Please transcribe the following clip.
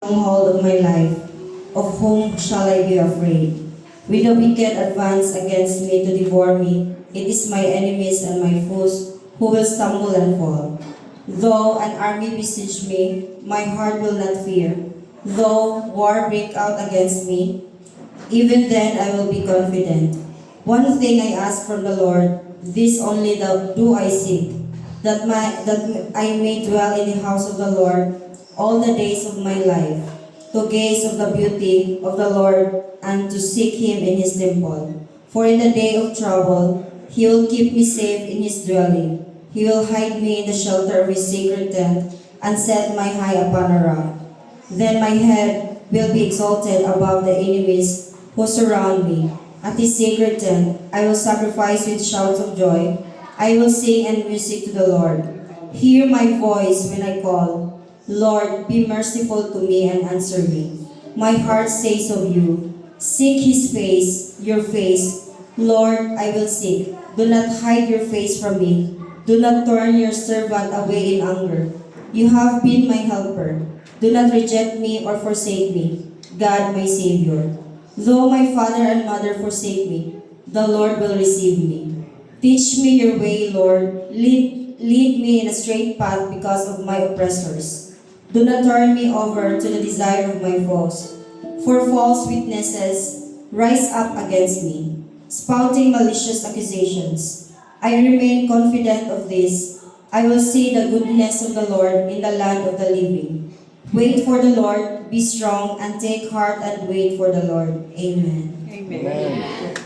stronghold of my life, of whom shall I be afraid? When the wicked advance against me to devour me, it is my enemies and my foes who will stumble and fall. Though an army besiege me, my heart will not fear. Though war break out against me, even then I will be confident. One thing I ask from the Lord, this only do I seek, that I may dwell in the house of the Lord all the days of my life, to gaze of the beauty of the Lord and to seek him in his temple. For in the day of trouble, he will keep me safe in his dwelling. He will hide me in the shelter of his sacred tent and set my high upon a rock. Then my head will be exalted above the enemies who surround me. At his sacred tent, I will sacrifice with shouts of joy. I will sing and music to the Lord. Hear my voice when I call. Lord, be merciful to me and answer me. My heart says of you, seek his face, your face. Lord, I will seek. Do not hide your face from me. Do not turn your servant away in anger. You have been my helper. Do not reject me or forsake me, God my Savior. Though my father and mother forsake me, the Lord will receive me. Teach me your way, Lord. Lead me in a straight path because of my oppressors. Do not turn me over to the desire of my foes. For false witnesses rise up against me, spouting malicious accusations. I remain confident of this. I will see the goodness of the Lord in the land of the living. Wait for the Lord, be strong, and take heart and wait for the Lord. Amen. Amen.